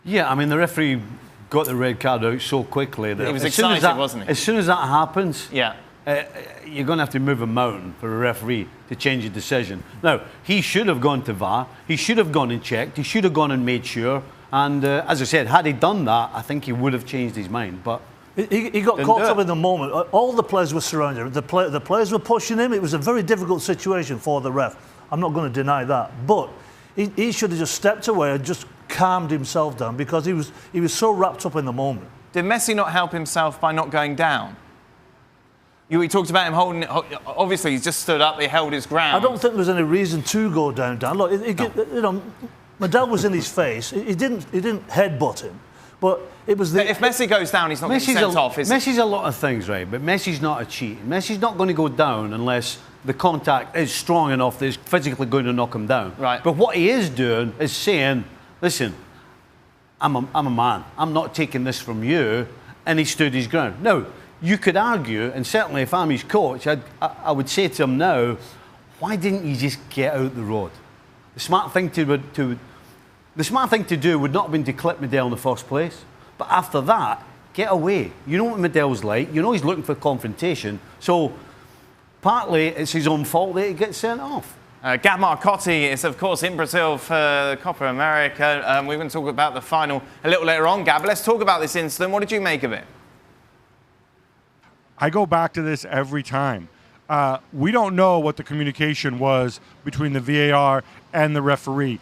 Yeah, I mean, the referee got the red card out so quickly that he was excited, wasn't he? As soon as that happens, yeah. You're going to have to move a mountain for a referee to change a decision. Now, he should have gone to VAR. He should have gone and checked. He should have gone and made sure. And as I said, had he done that, I think he would have changed his mind. But he got caught up in the moment. All the players were surrounding him. The players were pushing him. It was a very difficult situation for the ref. I'm not going to deny that. But he should have just stepped away and just calmed himself down because he was so wrapped up in the moment. Did Messi not help himself by not going down? We talked about him holding it. Obviously, he's just stood up. He held his ground. I don't think there was any reason to go down. Look, you know, Medel was in his face. He didn't headbutt him, but it was the. If Messi goes down, he's not getting sent off. Messi's a lot of things, right? But Messi's not a cheat. Messi's not going to go down unless the contact is strong enough that it's physically going to knock him down. Right. But what he is doing is saying, "Listen, I'm a man. I'm not taking this from you," and he stood his ground. Now, you could argue, and certainly if I'm his coach, I would say to him now, why didn't you just get out the road? The smart thing to do would not have been to clip Medel in the first place. But after that, get away. You know what Medel's like. You know he's looking for confrontation. So partly it's his own fault that he gets sent off. Gab Marcotti is, of course, in Brazil for the Copa America. We're going to talk about the final a little later on, Gab. Let's talk about this incident. What did you make of it? I go back to this every time. We don't know what the communication was between the VAR and the referee.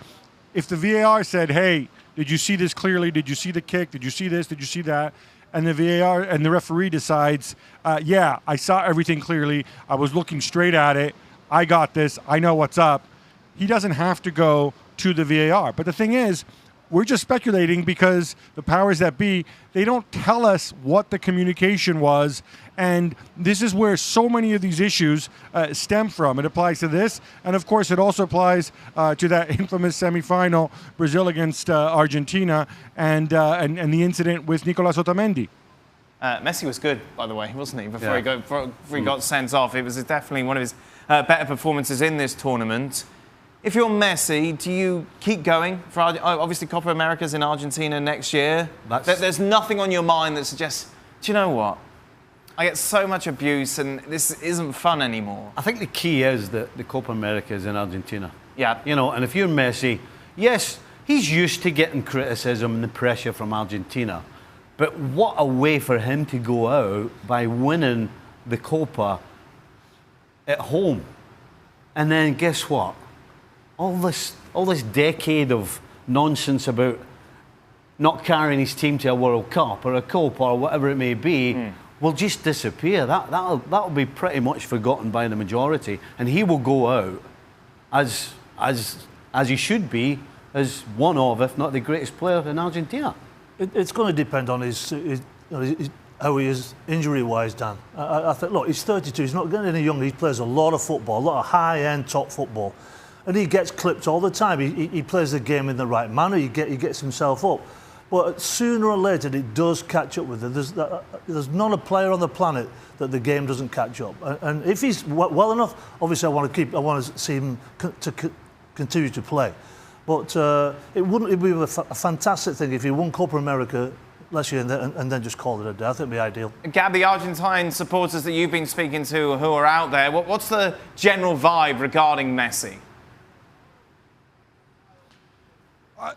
If the VAR said, hey, did you see this clearly? Did you see the kick? Did you see this? Did you see that? And the VAR and the referee decides, yeah, I saw everything clearly. I was looking straight at it. I got this. I know what's up. He doesn't have to go to the VAR. But the thing is, we're just speculating because the powers that be, they don't tell us what the communication was. And this is where so many of these issues stem from. It applies to this. And, of course, it also applies to that infamous semifinal, Brazil against Argentina, and the incident with Nicolas Otamendi. Messi was good, by the way, wasn't he, before he got sent off. It was definitely one of his better performances in this tournament. If you're Messi, do you keep going? Obviously, Copa America's in Argentina next year. There's nothing on your mind that suggests, do you know what? I get so much abuse and this isn't fun anymore. I think the key is that the Copa America is in Argentina. Yeah. You know, and if you're Messi, yes, he's used to getting criticism and the pressure from Argentina. But what a way for him to go out by winning the Copa at home. And then guess what? All this decade of nonsense about not carrying his team to a World Cup or a Copa or whatever it may be will just disappear. That'll be pretty much forgotten by the majority, and he will go out as he should be, as one of, if not the greatest player in Argentina. It's going to depend on how he is injury-wise, Dan. I think, look, he's 32. He's not getting any younger. He plays a lot of football, a lot of high-end top football. And he gets clipped all the time. He plays the game in the right manner. He gets himself up. But sooner or later, it does catch up with him. There's not a player on the planet that the game doesn't catch up. And if he's well enough, obviously I want to see him continue to play. But it'd be a fantastic thing if he won Copa America last year and then just called it a day. I think it'd be ideal. Gab, the Argentine supporters that you've been speaking to who are out there, what's the general vibe regarding Messi?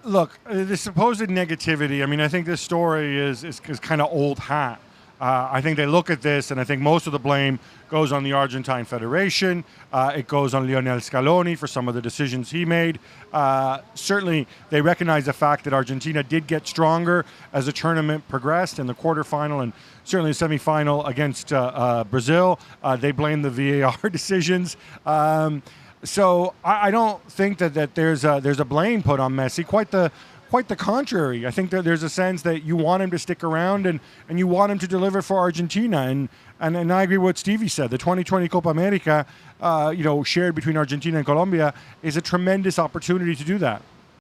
Look, the supposed negativity, I mean, I think this story is kind of old hat. I think they look at this, and I think most of the blame goes on the Argentine Federation. It goes on Lionel Scaloni for some of the decisions he made. Certainly, they recognize the fact that Argentina did get stronger as the tournament progressed in the quarterfinal and certainly the semifinal against Brazil. They blame the VAR decisions. So I don't think that there's a blame put on Messi. Quite the contrary. I think that there's a sense that you want him to stick around and you want him to deliver for Argentina. And I agree with what Stevie said. The 2020 Copa America, shared between Argentina and Colombia, is a tremendous opportunity to do that.